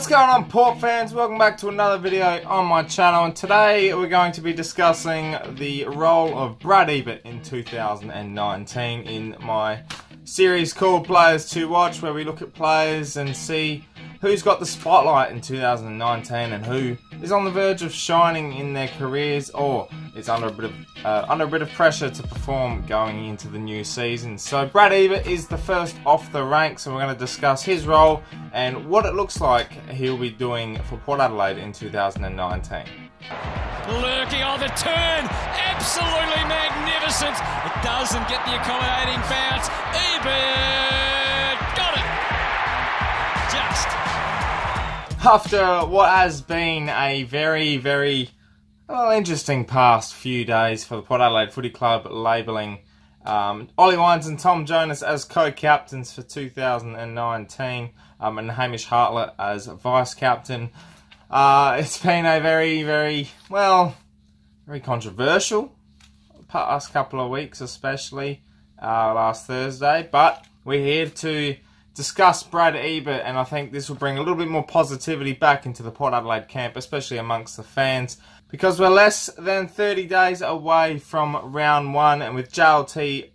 What's going on, Port fans? Welcome back to another video on my channel, and today we're going to be discussing the role of Brad Ebert in 2019 in my series called Players to Watch, where we look at players and see who's got the spotlight in 2019 and who is on the verge of shining in their careers or is under a bit of pressure to perform going into the new season. So Brad Ebert is the first off the ranks, and we're going to discuss his role and what it looks like he'll be doing for Port Adelaide in 2019. Lurking on the turn, absolutely magnificent. It doesn't get the accommodating bounce. Ebert got it. Just. After what has been a very interesting past few days for the Port Adelaide Footy Club, labelling Ollie Wines and Tom Jonas as co-captains for 2019 and Hamish Hartlett as vice-captain. It's been a very controversial past couple of weeks, especially last Thursday, but we're here to discuss Brad Ebert, and I think this will bring a little bit more positivity back into the Port Adelaide camp, especially amongst the fans, because we're less than 30 days away from round one, and with JLT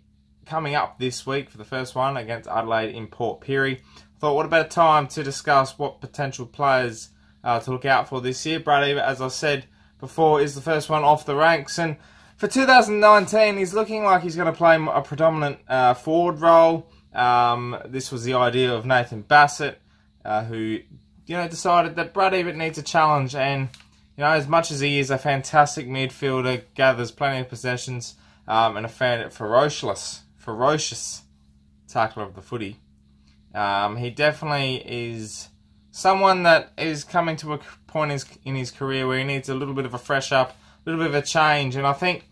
coming up this week for the first one against Adelaide in Port Pirie, I thought what a better time to discuss what potential players to look out for this year. Brad Ebert, as I said before, is the first one off the ranks, and for 2019 he's looking like he's going to play a predominant forward role. This was the idea of Nathan Bassett, who decided that Brad Ebert needs a challenge, and as much as he is a fantastic midfielder, gathers plenty of possessions, and a ferocious tackler of the footy, he definitely is someone that is coming to a point in his career where he needs a little bit of a fresh up, a little bit of a change, and I think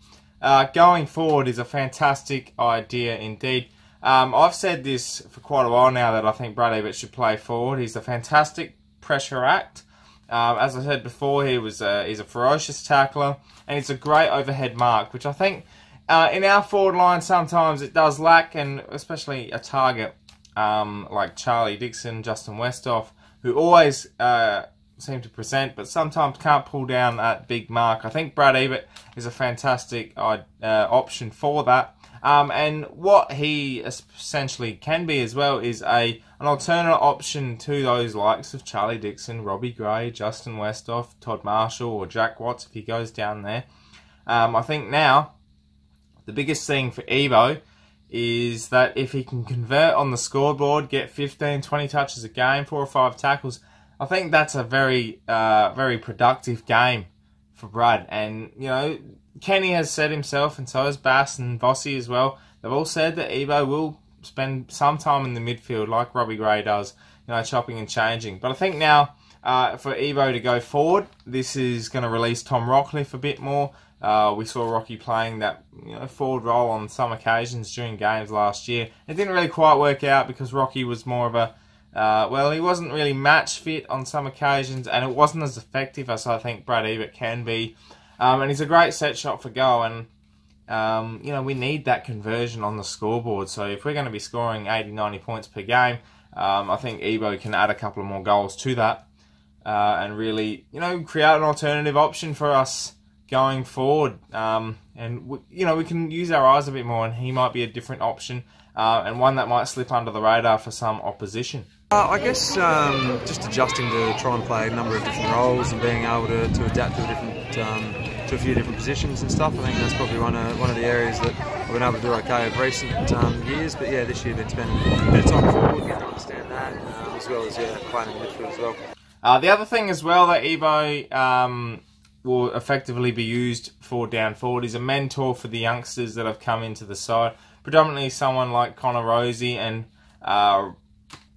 going forward is a fantastic idea indeed. I've said this for quite a while now that I think Brad Ebert should play forward. He's a fantastic pressure act. As I said before, he's a ferocious tackler, and it's a great overhead mark, which I think in our forward line sometimes it does lack, and especially a target like Charlie Dixon, Justin Westhoff, who always seem to present but sometimes can't pull down that big mark. I think Brad Ebert is a fantastic option for that. And what he essentially can be as well is an alternate option to those likes of Charlie Dixon, Robbie Gray, Justin Westhoff, Todd Marshall, or Jack Watts if he goes down there. I think now the biggest thing for Ebo is that if he can convert on the scoreboard, get 15, 20 touches a game, 4 or 5 tackles, I think that's a very productive game for Brad. And, Kenny has said himself, and so has Bass and Vossi as well. They've all said that Ebo will spend some time in the midfield, like Robbie Gray does, chopping and changing. But I think now, for Ebo to go forward, this is going to release Tom Rockcliffe a bit more. We saw Rocky playing that forward role on some occasions during games last year. It didn't really quite work out because Rocky was more of a he wasn't really match fit on some occasions, and it wasn't as effective as I think Brad Ebert can be. And he's a great set shot for goal, and we need that conversion on the scoreboard. So if we're going to be scoring 80, 90 points per game, I think Ebo can add a couple of more goals to that, and really, create an alternative option for us going forward. And we can use our eyes a bit more, and he might be a different option, and one that might slip under the radar for some opposition. I guess just adjusting to try and play a number of different roles and being able to adapt to a few different positions and stuff. I think that's probably one of the areas that I've been able to do okay over recent years. But yeah, this year I've been spending a bit of time forward, getting to understand that, as well as playing in the midfield as well. The other thing as well that Ebo will effectively be used for down forward is a mentor for the youngsters that have come into the side. Predominantly someone like Connor Rosie and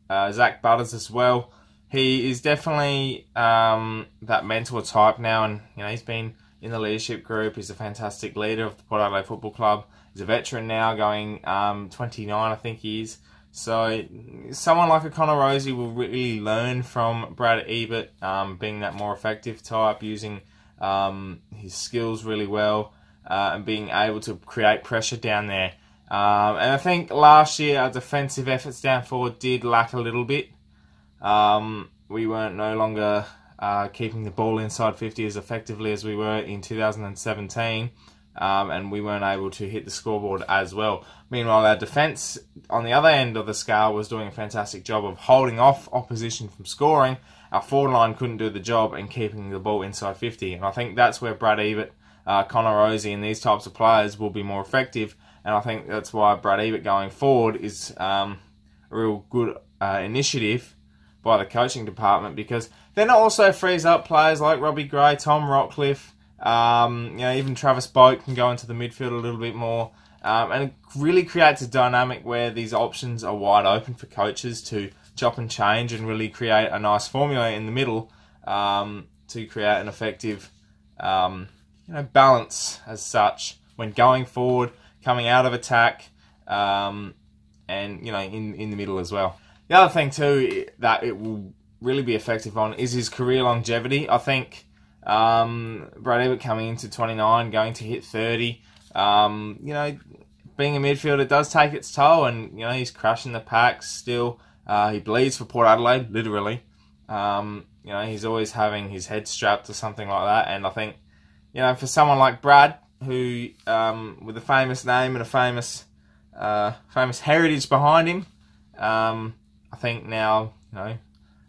Zach Butters as well. He is definitely that mentor type now, and he's been in the leadership group. He's a fantastic leader of the Port Adelaide Football Club. He's a veteran now, going 29, I think he is. So someone like a Connor Rosie will really learn from Brad Ebert, being that more effective type, using his skills really well, and being able to create pressure down there. And I think last year our defensive efforts down forward did lack a little bit. we weren't no longer keeping the ball inside 50 as effectively as we were in 2017, and we weren't able to hit the scoreboard as well. Meanwhile, our defence on the other end of the scale was doing a fantastic job of holding off opposition from scoring. Our forward line couldn't do the job in keeping the ball inside 50, and I think that's where Brad Ebert, Connor Rozee and these types of players will be more effective, and I think that's why Brad Ebert going forward is a real good initiative by the coaching department, because then it also frees up players like Robbie Gray, Tom Rockcliffe, even Travis Boak can go into the midfield a little bit more, and it really creates a dynamic where these options are wide open for coaches to chop and change and really create a nice formula in the middle to create an effective balance as such when going forward, coming out of attack, and in the middle as well. The other thing too that it will really be effective on is his career longevity. I think Brad Ebert coming into 29, going to hit 30, being a midfielder does take its toll, and he's crushing the packs still. He bleeds for Port Adelaide, literally. He's always having his head strapped or something like that, and I think for someone like Brad, who with a famous name and a famous heritage behind him, I think now,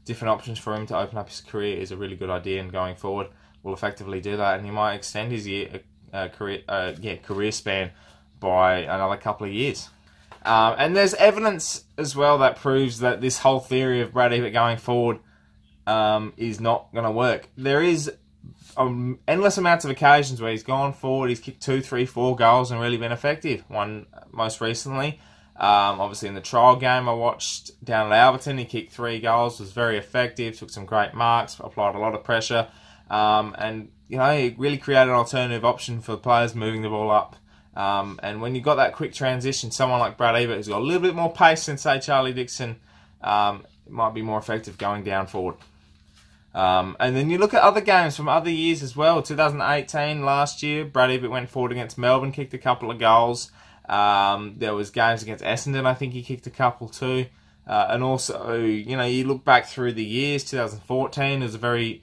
different options for him to open up his career is a really good idea, and going forward will effectively do that, and he might extend his career span by another couple of years. And there's evidence as well that proves that this whole theory of Brad Ebert going forward is not going to work. There is endless amounts of occasions where he's gone forward, he's kicked 2, 3, 4 goals and really been effective. One most recently, obviously in the trial game I watched down at Alberton, he kicked 3 goals, was very effective, took some great marks, applied a lot of pressure, and he really created an alternative option for players moving the ball up. And when you've got that quick transition, someone like Brad Ebert who's got a little bit more pace than, say, Charlie Dixon, it might be more effective going down forward. And then you look at other games from other years as well. 2018, last year, Brad Ebert went forward against Melbourne, kicked a couple of goals. There was games against Essendon, I think he kicked a couple too. And also, you look back through the years, 2014, he was a very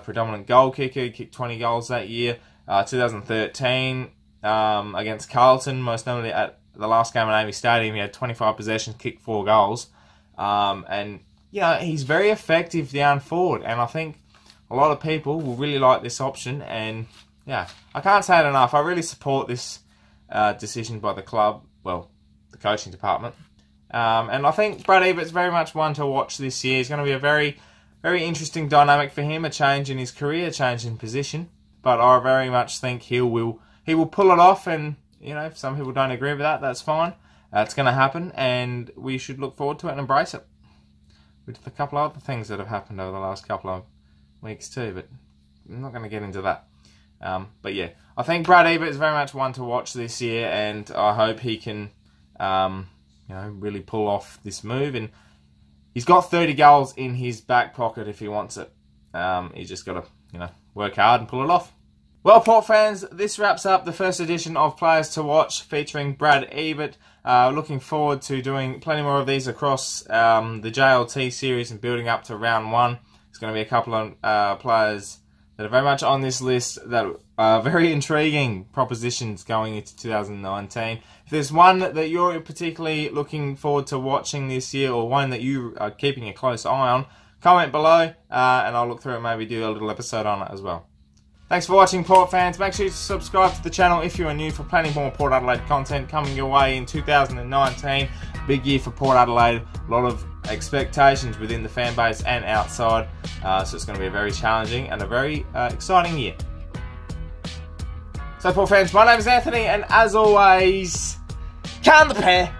predominant goal kicker. He kicked 20 goals that year. 2013, against Carlton, most notably at the last game at Amy Stadium, he had 25 possessions, kicked 4 goals. And he's very effective down forward, and I think a lot of people will really like this option. And I can't say it enough. I really support this decision by the club, well, the coaching department. And I think Brad Ebert's very much one to watch this year. It's going to be a very, very interesting dynamic for him, a change in his career, a change in position. But I very much think he will pull it off, and if some people don't agree with that, that's fine. It's going to happen, and we should look forward to it and embrace it. With a couple of other things that have happened over the last couple of weeks too, but I'm not going to get into that. But yeah, I think Brad Ebert is very much one to watch this year, and I hope he can, really pull off this move. And he's got 30 goals in his back pocket if he wants it. He's just got to, work hard and pull it off. Well, Port fans, this wraps up the first edition of Players to Watch featuring Brad Ebert. Looking forward to doing plenty more of these across the JLT series and building up to round 1. There's going to be a couple of players that are very much on this list that are very intriguing propositions going into 2019. If there's one that you're particularly looking forward to watching this year, or one that you are keeping a close eye on, comment below and I'll look through it and maybe do a little episode on it as well. Thanks for watching, Port fans. Make sure you subscribe to the channel if you are new for plenty more Port Adelaide content coming your way in 2019. Big year for Port Adelaide. A lot of expectations within the fan base and outside. So it's going to be a very challenging and a very exciting year. So, Port fans, my name is Anthony, and as always, can the pair.